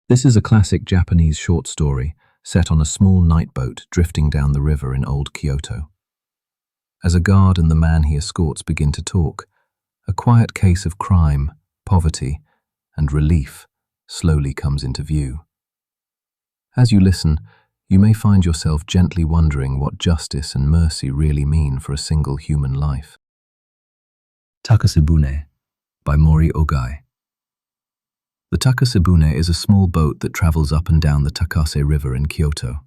This is a classic Japanese short story set on a small night boat drifting down the river in old Kyoto. As a guard and the man he escorts begin to talk, a quiet case of crime, poverty, and relief slowly comes into view. As you listen, you may find yourself gently wondering what justice and mercy really mean for a single human life. Takase Boat by Mori Ogai. The Takase Boat is a small boat that travels up and down the Takase River in Kyoto.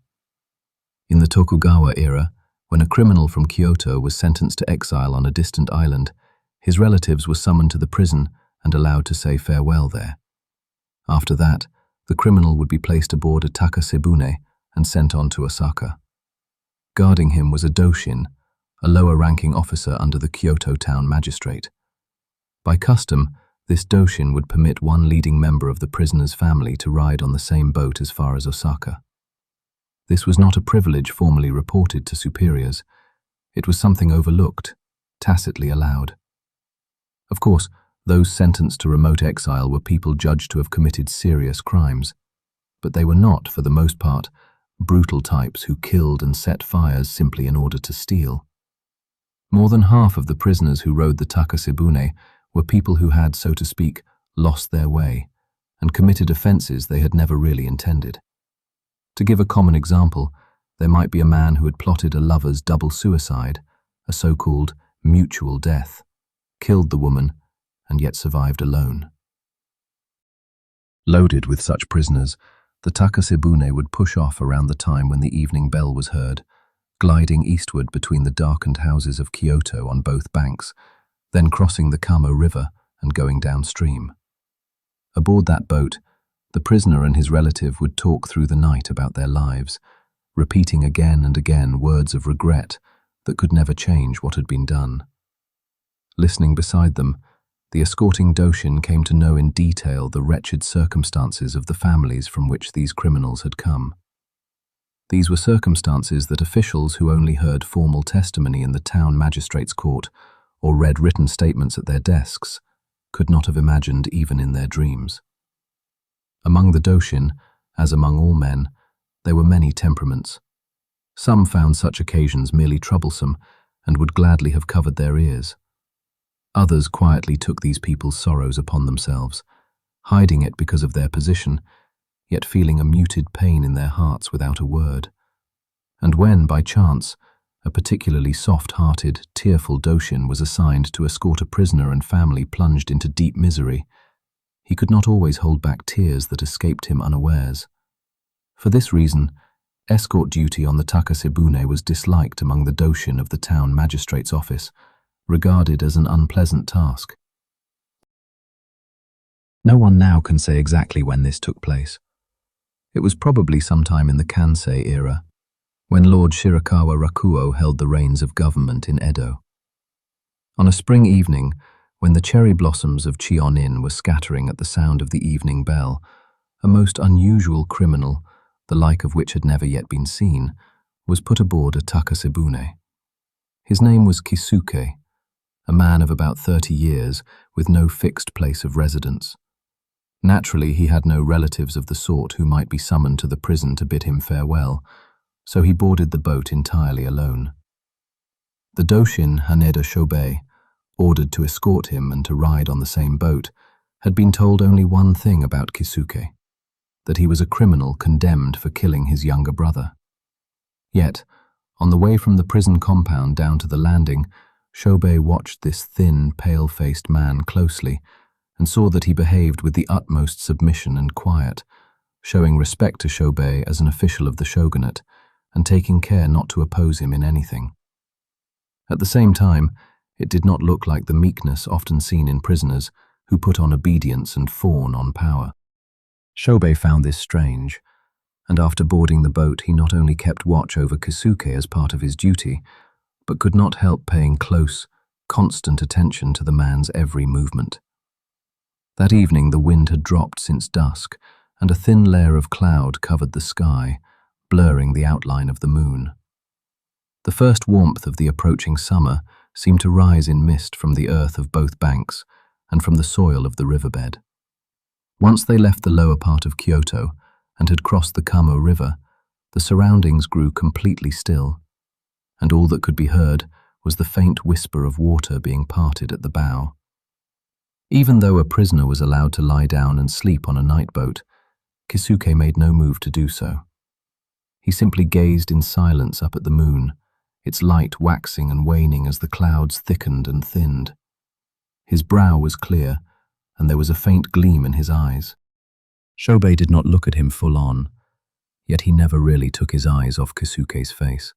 In the Tokugawa era, when a criminal from Kyoto was sentenced to exile on a distant island, his relatives were summoned to the prison and allowed to say farewell there. After that, the criminal would be placed aboard a Takase Boat and sent on to Osaka. Guarding him was a doshin, a lower-ranking officer under the Kyoto town magistrate. By custom, this doshin would permit one leading member of the prisoner's family to ride on the same boat as far as Osaka. This was not a privilege formally reported to superiors. It was something overlooked, tacitly allowed. Of course, those sentenced to remote exile were people judged to have committed serious crimes, but they were not, for the most part, brutal types who killed and set fires simply in order to steal. More than half of the prisoners who rode the Takase Boat were people who had, so to speak, lost their way and committed offences they had never really intended. To give a common example, there might be a man who had plotted a lover's double suicide, a so-called mutual death, killed the woman, and yet survived alone. Loaded with such prisoners, the Takase Boat would push off around the time when the evening bell was heard, gliding eastward between the darkened houses of Kyoto on both banks, then crossing the Kamo River and going downstream. Aboard that boat, the prisoner and his relative would talk through the night about their lives, repeating again and again words of regret that could never change what had been done. Listening beside them, the escorting doshin came to know in detail the wretched circumstances of the families from which these criminals had come. These were circumstances that officials who only heard formal testimony in the town magistrate's court or read written statements at their desks could not have imagined even in their dreams. Among the doshin, as among all men, there were many temperaments. Some found such occasions merely troublesome and would gladly have covered their ears. Others quietly took these people's sorrows upon themselves, hiding it because of their position, yet feeling a muted pain in their hearts without a word. And when, by chance, a particularly soft-hearted, tearful doshin was assigned to escort a prisoner and family plunged into deep misery, he could not always hold back tears that escaped him unawares. For this reason, escort duty on the Takase Boat was disliked among the doshin of the town magistrate's office, regarded as an unpleasant task. No one now can say exactly when this took place. It was probably sometime in the Kansei era, when Lord Shirakawa Rakuo held the reins of government in Edo. On a spring evening, when the cherry blossoms of Chionin were scattering at the sound of the evening bell, a most unusual criminal, the like of which had never yet been seen, was put aboard a Takase Boat. His name was Kisuke, a man of about 30 years with no fixed place of residence. Naturally, he had no relatives of the sort who might be summoned to the prison to bid him farewell, so he boarded the boat entirely alone. The doshin Haneda Shobei, ordered to escort him and to ride on the same boat, had been told only one thing about Kisuke, that he was a criminal condemned for killing his younger brother. Yet, on the way from the prison compound down to the landing, Shobei watched this thin, pale-faced man closely and saw that he behaved with the utmost submission and quiet, showing respect to Shobei as an official of the shogunate and taking care not to oppose him in anything. At the same time, it did not look like the meekness often seen in prisoners who put on obedience and fawn on power. Shobei found this strange, and after boarding the boat he not only kept watch over Kisuke as part of his duty, but could not help paying close, constant attention to the man's every movement. That evening the wind had dropped since dusk, and a thin layer of cloud covered the sky, blurring the outline of the moon. The first warmth of the approaching summer seemed to rise in mist from the earth of both banks and from the soil of the riverbed. Once they left the lower part of Kyoto and had crossed the Kamo River, the surroundings grew completely still, and all that could be heard was the faint whisper of water being parted at the bow. Even though a prisoner was allowed to lie down and sleep on a night boat, Kisuke made no move to do so. He simply gazed in silence up at the moon, its light waxing and waning as the clouds thickened and thinned. His brow was clear, and there was a faint gleam in his eyes. Shobei did not look at him full on, yet he never really took his eyes off Kisuke's face.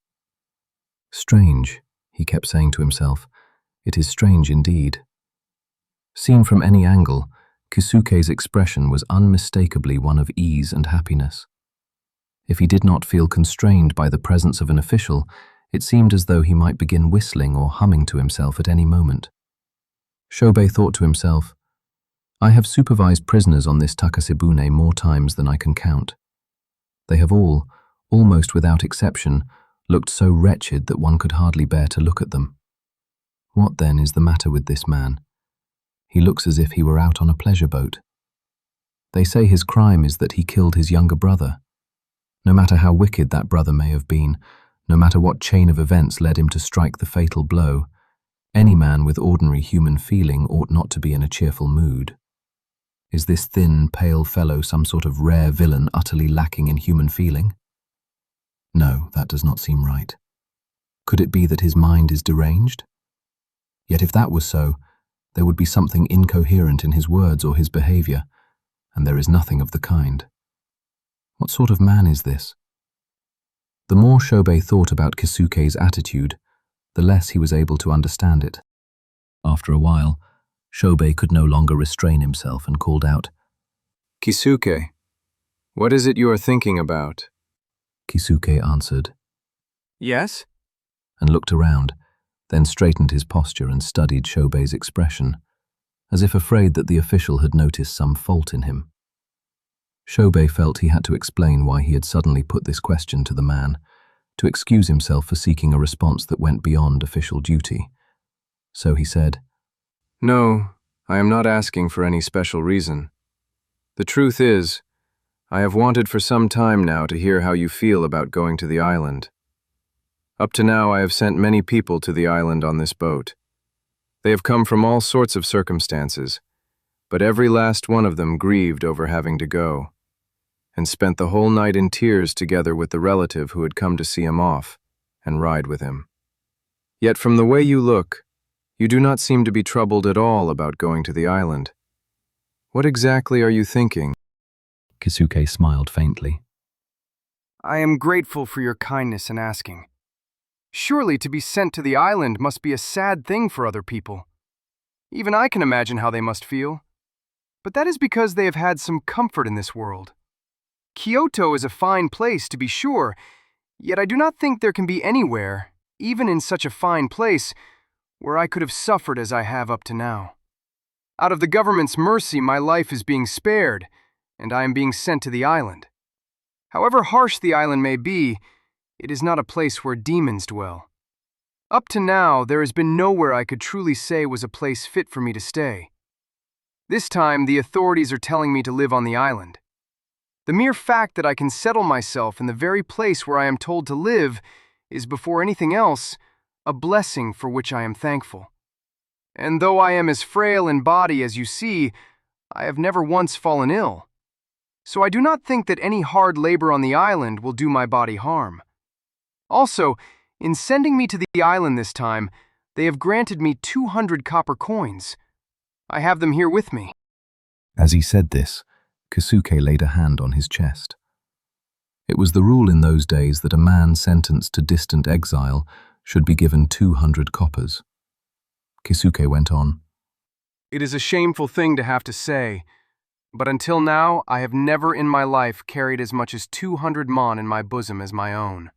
Strange, he kept saying to himself. It is strange indeed. Seen from any angle, Kisuke's expression was unmistakably one of ease and happiness. If he did not feel constrained by the presence of an official, it seemed as though he might begin whistling or humming to himself at any moment. Shobei thought to himself, I have supervised prisoners on this Takasebune more times than I can count. They have all, almost without exception, looked so wretched that one could hardly bear to look at them. What then is the matter with this man? He looks as if he were out on a pleasure boat. They say his crime is that he killed his younger brother. No matter how wicked that brother may have been, no matter what chain of events led him to strike the fatal blow, any man with ordinary human feeling ought not to be in a cheerful mood. Is this thin, pale fellow some sort of rare villain utterly lacking in human feeling? No, that does not seem right. Could it be that his mind is deranged? Yet if that was so, there would be something incoherent in his words or his behavior, and there is nothing of the kind. What sort of man is this? The more Shobei thought about Kisuke's attitude, the less he was able to understand it. After a while, Shobei could no longer restrain himself and called out, Kisuke, what is it you are thinking about? Kisuke answered, Yes? and looked around, then straightened his posture and studied Shobei's expression, as if afraid that the official had noticed some fault in him. Shobei felt he had to explain why he had suddenly put this question to the man, to excuse himself for seeking a response that went beyond official duty. So he said, No, I am not asking for any special reason. The truth is, I have wanted for some time now to hear how you feel about going to the island. Up to now I have sent many people to the island on this boat. They have come from all sorts of circumstances, but every last one of them grieved over having to go, and spent the whole night in tears together with the relative who had come to see him off and ride with him. Yet from the way you look, you do not seem to be troubled at all about going to the island. What exactly are you thinking? Kisuke smiled faintly. I am grateful for your kindness in asking. Surely to be sent to the island must be a sad thing for other people. Even I can imagine how they must feel. But that is because they have had some comfort in this world. Kyoto is a fine place, to be sure, yet I do not think there can be anywhere, even in such a fine place, where I could have suffered as I have up to now. Out of the government's mercy, my life is being spared, and I am being sent to the island. However harsh the island may be, it is not a place where demons dwell. Up to now, there has been nowhere I could truly say was a place fit for me to stay. This time, the authorities are telling me to live on the island. The mere fact that I can settle myself in the very place where I am told to live is, before anything else, a blessing for which I am thankful. And though I am as frail in body as you see, I have never once fallen ill. So I do not think that any hard labor on the island will do my body harm. Also, in sending me to the island this time, they have granted me 200 copper coins. I have them here with me. As he said this, Kisuke laid a hand on his chest. It was the rule in those days that a man sentenced to distant exile should be given 200 coppers. Kisuke went on. It is a shameful thing to have to say, but until now I have never in my life carried as much as 200 mon in my bosom as my own.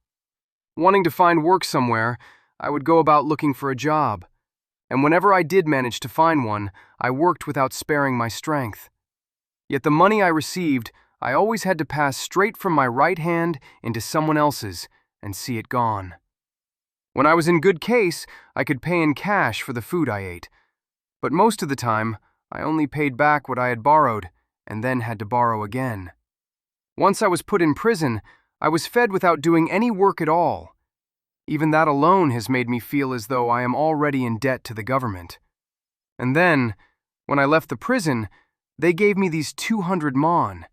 Wanting to find work somewhere, I would go about looking for a job, and whenever I did manage to find one, I worked without sparing my strength. Yet the money I received, I always had to pass straight from my right hand into someone else's and see it gone. When I was in good case, I could pay in cash for the food I ate, but most of the time, I only paid back what I had borrowed, and then had to borrow again. Once I was put in prison, I was fed without doing any work at all. Even that alone has made me feel as though I am already in debt to the government. And then, when I left the prison, they gave me these 200 mon.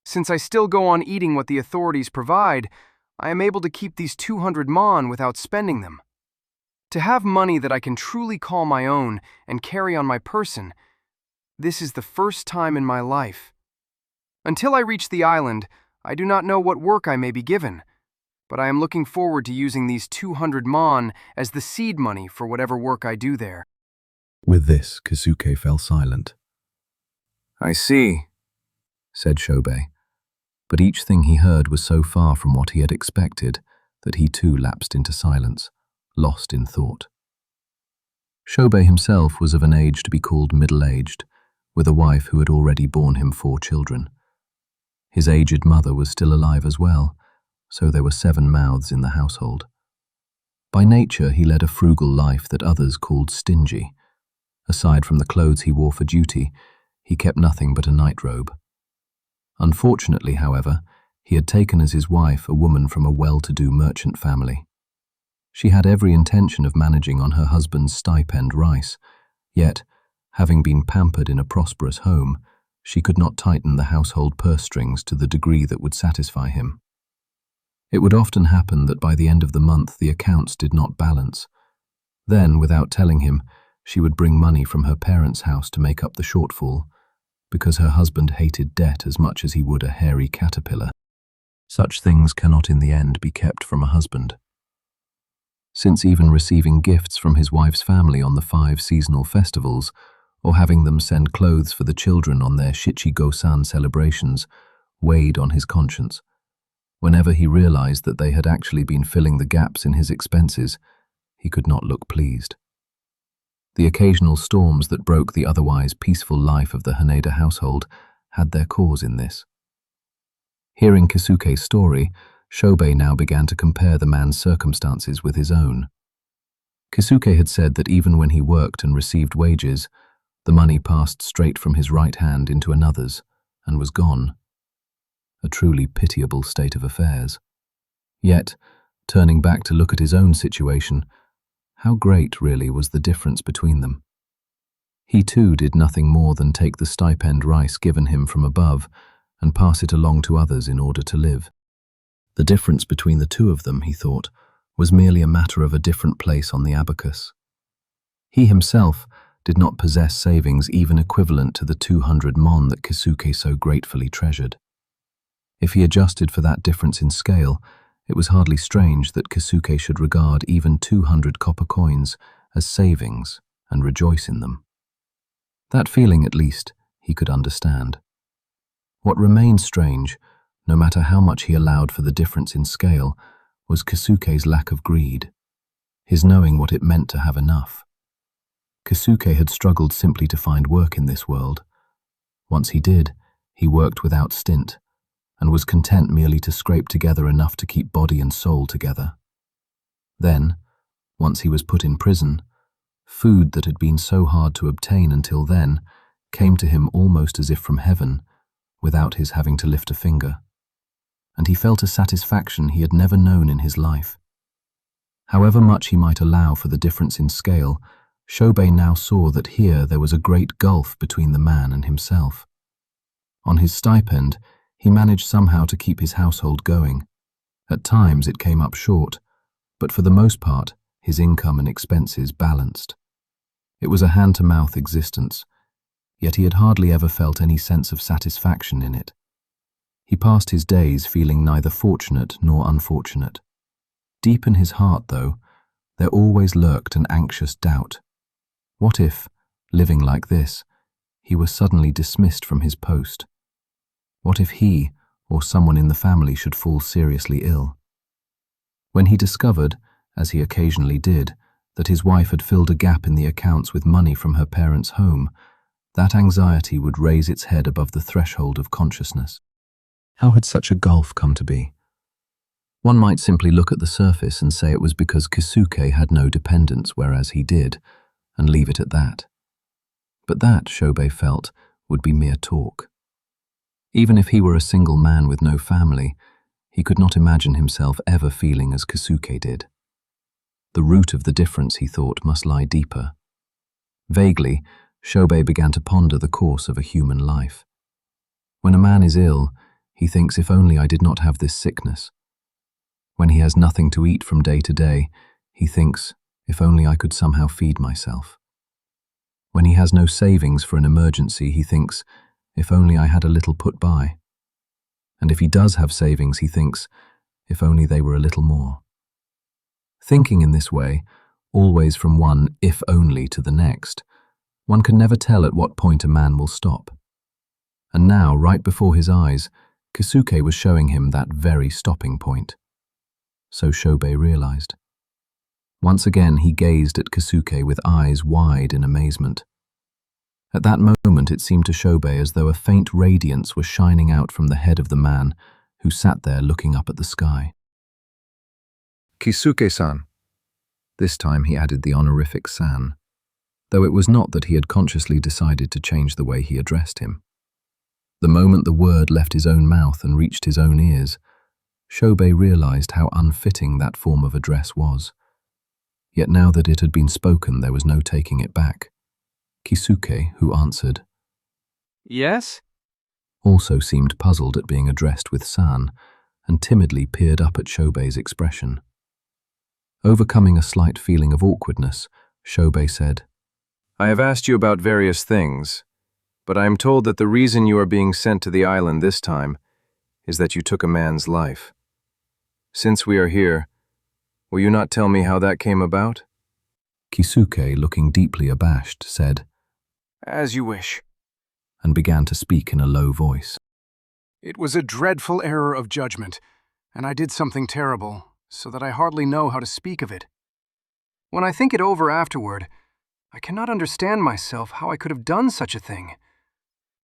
Since I still go on eating what the authorities provide, I am able to keep these 200 mon without spending them. To have money that I can truly call my own and carry on my person, this is the first time in my life. Until I reach the island, I do not know what work I may be given, but I am looking forward to using these 200 mon as the seed money for whatever work I do there. With this, Kasuke fell silent. I see, Said Shobei, but each thing he heard was so far from what he had expected that he too lapsed into silence, lost in thought. Shobei himself was of an age to be called middle-aged, with a wife who had already borne him 4 children. His aged mother was still alive as well, so there were 7 mouths in the household. By nature he led a frugal life that others called stingy. Aside from the clothes he wore for duty, he kept nothing but a nightrobe. Unfortunately, however, he had taken as his wife a woman from a well-to-do merchant family. She had every intention of managing on her husband's stipend rice, yet, having been pampered in a prosperous home, she could not tighten the household purse strings to the degree that would satisfy him. It would often happen that by the end of the month the accounts did not balance. Then, without telling him, she would bring money from her parents' house to make up the shortfall, because her husband hated debt as much as he would a hairy caterpillar. Such things cannot in the end be kept from a husband. Since even receiving gifts from his wife's family on the 5 seasonal festivals, or having them send clothes for the children on their Shichi-go-san celebrations, weighed on his conscience. Whenever he realized that they had actually been filling the gaps in his expenses, he could not look pleased. The occasional storms that broke the otherwise peaceful life of the Haneda household had their cause in this. Hearing Kasuke's story, Shobei now began to compare the man's circumstances with his own. Kasuke had said that even when he worked and received wages, the money passed straight from his right hand into another's and was gone. A truly pitiable state of affairs. Yet, turning back to look at his own situation, how great really was the difference between them. He too did nothing more than take the stipend rice given him from above and pass it along to others in order to live. The difference between the two of them, he thought, was merely a matter of a different place on the abacus. He himself did not possess savings even equivalent to the 200 mon that Kasuke so gratefully treasured. If he adjusted for that difference in scale, it was hardly strange that Kasuke should regard even 200 copper coins as savings and rejoice in them. That feeling, at least, he could understand. What remained strange, no matter how much he allowed for the difference in scale, was Kasuke's lack of greed, his knowing what it meant to have enough. Kasuke had struggled simply to find work in this world. Once he did, he worked without stint, and was content merely to scrape together enough to keep body and soul together. Then, once he was put in prison, food that had been so hard to obtain until then came to him almost as if from heaven, without his having to lift a finger. And he felt a satisfaction he had never known in his life. However much he might allow for the difference in scale, Shobei now saw that here there was a great gulf between the man and himself. On his stipend, he managed somehow to keep his household going. At times it came up short, but for the most part, his income and expenses balanced. It was a hand-to-mouth existence, yet he had hardly ever felt any sense of satisfaction in it. He passed his days feeling neither fortunate nor unfortunate. Deep in his heart, though, there always lurked an anxious doubt. What if, living like this, he were suddenly dismissed from his post? What if he, or someone in the family, should fall seriously ill? When he discovered, as he occasionally did, that his wife had filled a gap in the accounts with money from her parents' home, that anxiety would raise its head above the threshold of consciousness. How had such a gulf come to be? One might simply look at the surface and say it was because Kasuke had no dependents, whereas he did, and leave it at that. But that, Shobei felt, would be mere talk. Even if he were a single man with no family, he could not imagine himself ever feeling as Kasuke did. The root of the difference, he thought, must lie deeper. Vaguely, Shobei began to ponder the course of a human life. When a man is ill, he thinks, if only I did not have this sickness. When he has nothing to eat from day to day, he thinks, if only I could somehow feed myself. When he has no savings for an emergency, he thinks, if only I had a little put by. And if he does have savings, he thinks, if only they were a little more. Thinking in this way, always from one if only to the next, one can never tell at what point a man will stop. And now, right before his eyes, Kasuke was showing him that very stopping point. So Shobei realized. Once again he gazed at Kasuke with eyes wide in amazement. At that moment it seemed to Shobei as though a faint radiance was shining out from the head of the man who sat there looking up at the sky. Kisuke-san. This time he added the honorific san, though it was not that he had consciously decided to change the way he addressed him. The moment the word left his own mouth and reached his own ears, Shobei realized how unfitting that form of address was. Yet now that it had been spoken, there was no taking it back. Kisuke, who answered, Yes? also seemed puzzled at being addressed with san, and timidly peered up at Shobei's expression. Overcoming a slight feeling of awkwardness, Shobei said, I have asked you about various things, but I am told that the reason you are being sent to the island this time is that you took a man's life. Since we are here, will you not tell me how that came about? Kisuke, looking deeply abashed, said, As you wish. and began to speak in a low voice. It was a dreadful error of judgment, and I did something terrible, so that I hardly know how to speak of it. When I think it over afterward, I cannot understand myself how I could have done such a thing.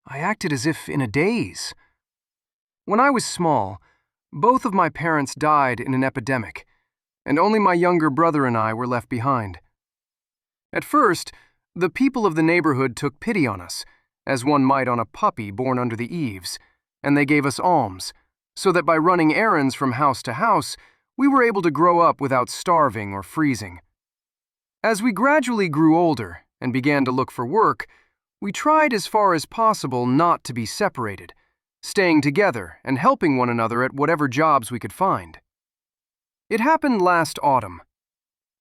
I acted as if in a daze. When I was small, both of my parents died in an epidemic, and only my younger brother and I were left behind. At first, the people of the neighborhood took pity on us, as one might on a puppy born under the eaves, and they gave us alms, so that by running errands from house to house, we were able to grow up without starving or freezing. As we gradually grew older and began to look for work, we tried as far as possible not to be separated, staying together and helping one another at whatever jobs we could find. It happened last autumn.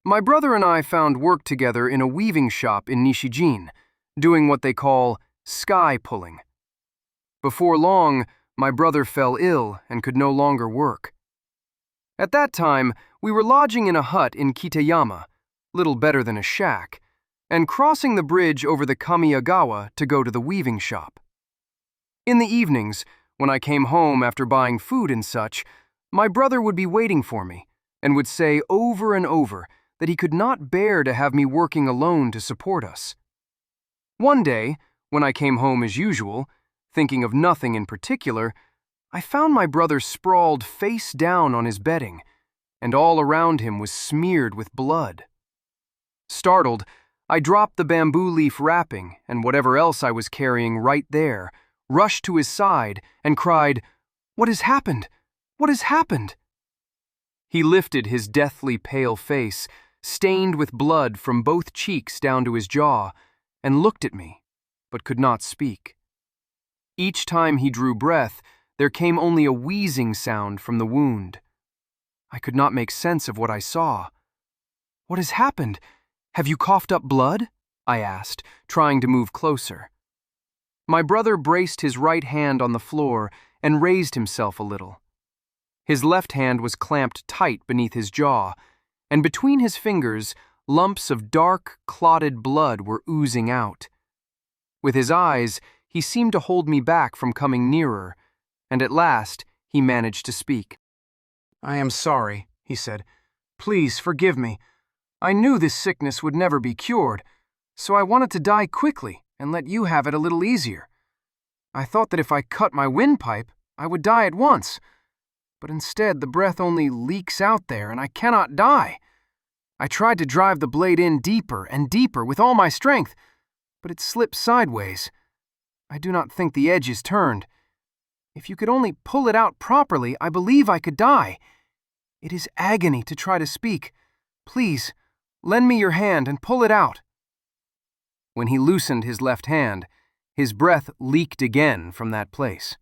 My brother and I found work together in a weaving shop in Nishijin, doing what they call sky pulling. Before long, my brother fell ill and could no longer work. At that time, we were lodging in a hut in Kitayama, little better than a shack, and crossing the bridge over the Kamiyagawa to go to the weaving shop. In the evenings, when I came home after buying food and such, my brother would be waiting for me and would say over and over that he could not bear to have me working alone to support us. One day, when I came home as usual, thinking of nothing in particular, I found my brother sprawled face down on his bedding, and all around him was smeared with blood. Startled, I dropped the bamboo leaf wrapping and whatever else I was carrying right there, rushed to his side, and cried, "What has happened? What has happened?" He lifted his deathly pale face, stained with blood from both cheeks down to his jaw, and looked at me, but could not speak. Each time he drew breath, there came only a wheezing sound from the wound. I could not make sense of what I saw. "What has happened? Have you coughed up blood?" I asked, trying to move closer. My brother braced his right hand on the floor and raised himself a little. His left hand was clamped tight beneath his jaw, and between his fingers, lumps of dark, clotted blood were oozing out. With his eyes, he seemed to hold me back from coming nearer, and at last he managed to speak. "I am sorry," he said. "Please forgive me. I knew this sickness would never be cured, so I wanted to die quickly and let you have it a little easier. I thought that if I cut my windpipe, I would die at once. But instead, the breath only leaks out there and I cannot die. I tried to drive the blade in deeper and deeper with all my strength, but it slipped sideways. I do not think the edge is turned. If you could only pull it out properly, I believe I could die. It is agony to try to speak. Please, lend me your hand and pull it out." When he loosened his left hand, his breath leaked again from that place.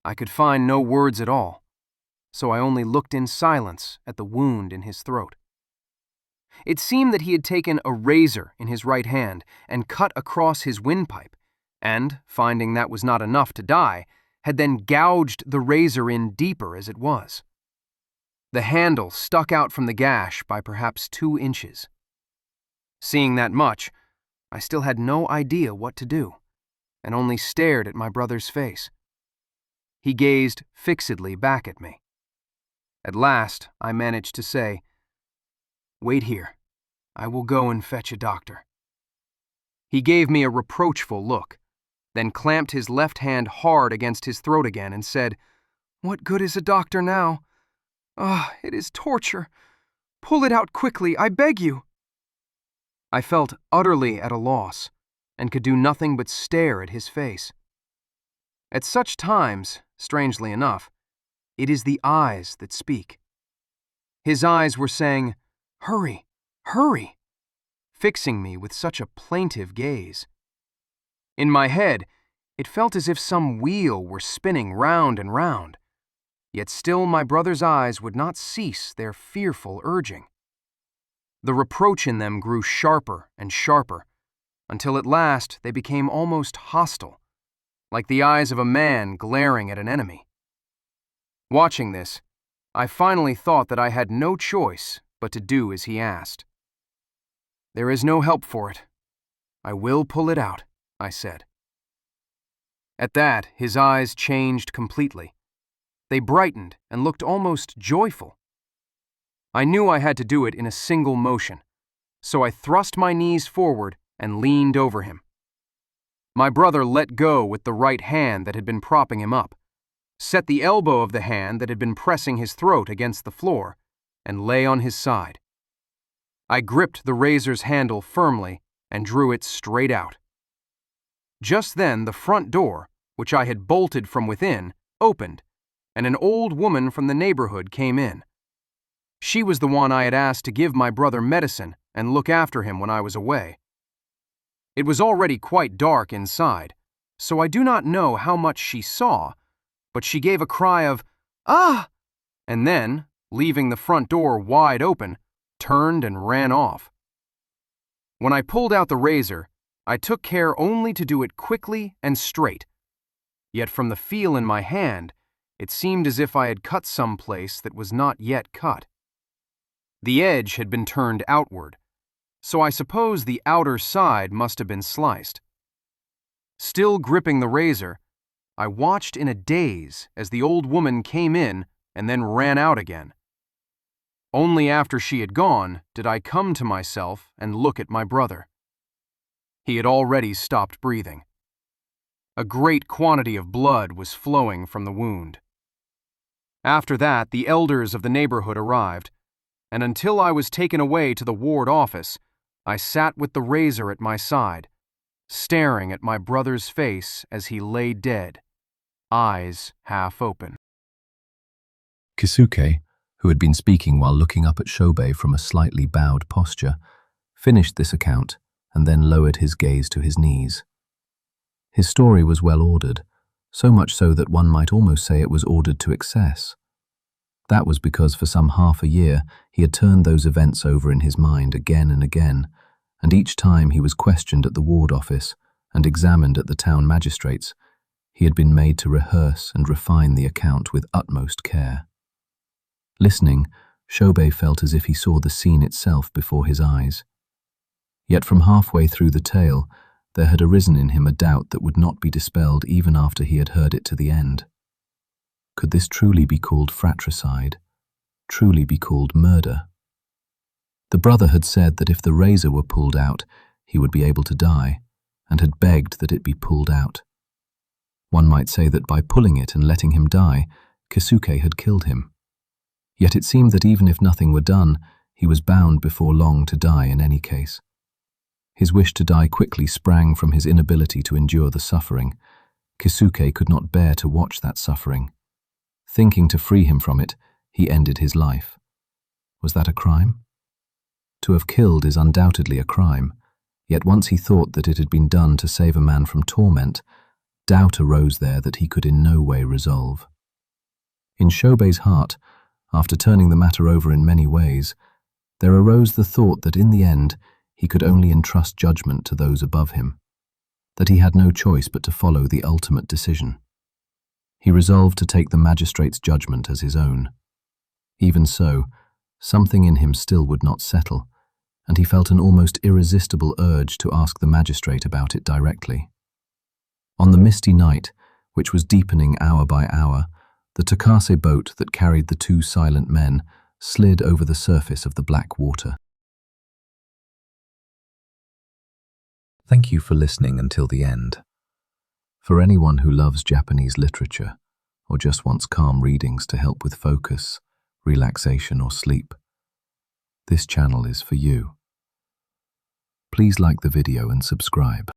I could find no words at all, so I only looked in silence at the wound in his throat. It seemed that he had taken a razor in his right hand and cut across his windpipe, and, finding that was not enough to die, had then gouged the razor in deeper as it was. The handle stuck out from the gash by perhaps 2 inches. Seeing that much, I still had no idea what to do, and only stared at my brother's face. He gazed fixedly back at me. At last, I managed to say, "Wait here. I will go and fetch a doctor." He gave me a reproachful look, then clamped his left hand hard against his throat again and said, "What good is a doctor now? Ah, it is torture. Pull it out quickly, I beg you." I felt utterly at a loss, and could do nothing but stare at his face. At such times, strangely enough, it is the eyes that speak. His eyes were saying, "Hurry, hurry," fixing me with such a plaintive gaze. In my head, it felt as if some wheel were spinning round and round, yet still my brother's eyes would not cease their fearful urging. The reproach in them grew sharper and sharper, until at last they became almost hostile, like the eyes of a man glaring at an enemy. Watching this, I finally thought that I had no choice but to do as he asked. "There is no help for it. I will pull it out," I said. At that, his eyes changed completely. They brightened and looked almost joyful. I knew I had to do it in a single motion, so I thrust my knees forward and leaned over him. My brother let go with the right hand that had been propping him up, set the elbow of the hand that had been pressing his throat against the floor, and lay on his side. I gripped the razor's handle firmly and drew it straight out. Just then the front door, which I had bolted from within, opened, and an old woman from the neighborhood came in. She was the one I had asked to give my brother medicine and look after him when I was away. It was already quite dark inside, so I do not know how much she saw, but she gave a cry of, "Ah!" and then, leaving the front door wide open, turned and ran off. When I pulled out the razor, I took care only to do it quickly and straight. Yet from the feel in my hand, it seemed as if I had cut some place that was not yet cut. The edge had been turned outward, so I suppose the outer side must have been sliced. Still gripping the razor, I watched in a daze as the old woman came in and then ran out again. Only after she had gone did I come to myself and look at my brother. He had already stopped breathing. A great quantity of blood was flowing from the wound. After that, the elders of the neighborhood arrived, and until I was taken away to the ward office, I sat with the razor at my side, staring at my brother's face as he lay dead, eyes half open. Kisuke, who had been speaking while looking up at Shobei from a slightly bowed posture, finished this account and then lowered his gaze to his knees. His story was well ordered, so much so that one might almost say it was ordered to excess. That was because for some half a year he had turned those events over in his mind again and again, and each time he was questioned at the ward office and examined at the town magistrate's, he had been made to rehearse and refine the account with utmost care. Listening, Shobei felt as if he saw the scene itself before his eyes. Yet from halfway through the tale, there had arisen in him a doubt that would not be dispelled even after he had heard it to the end. Could this truly be called fratricide? Truly be called murder? The brother had said that if the razor were pulled out, he would be able to die, and had begged that it be pulled out. One might say that by pulling it and letting him die, Kisuke had killed him. Yet it seemed that even if nothing were done, he was bound before long to die in any case. His wish to die quickly sprang from his inability to endure the suffering, Kisuke could not bear to watch that suffering. Thinking to free him from it, he ended his life. Was that a crime? To have killed is undoubtedly a crime, yet once he thought that it had been done to save a man from torment, doubt arose there that he could in no way resolve. In Shobei's heart, after turning the matter over in many ways, there arose the thought that in the end he could only entrust judgment to those above him, that he had no choice but to follow the ultimate decision. He resolved to take the magistrate's judgment as his own. Even so, something in him still would not settle, and he felt an almost irresistible urge to ask the magistrate about it directly. On the misty night, which was deepening hour by hour, the Takase boat that carried the two silent men slid over the surface of the black water. Thank you for listening until the end. For anyone who loves Japanese literature, or just wants calm readings to help with focus, relaxation, or sleep, this channel is for you. Please like the video and subscribe.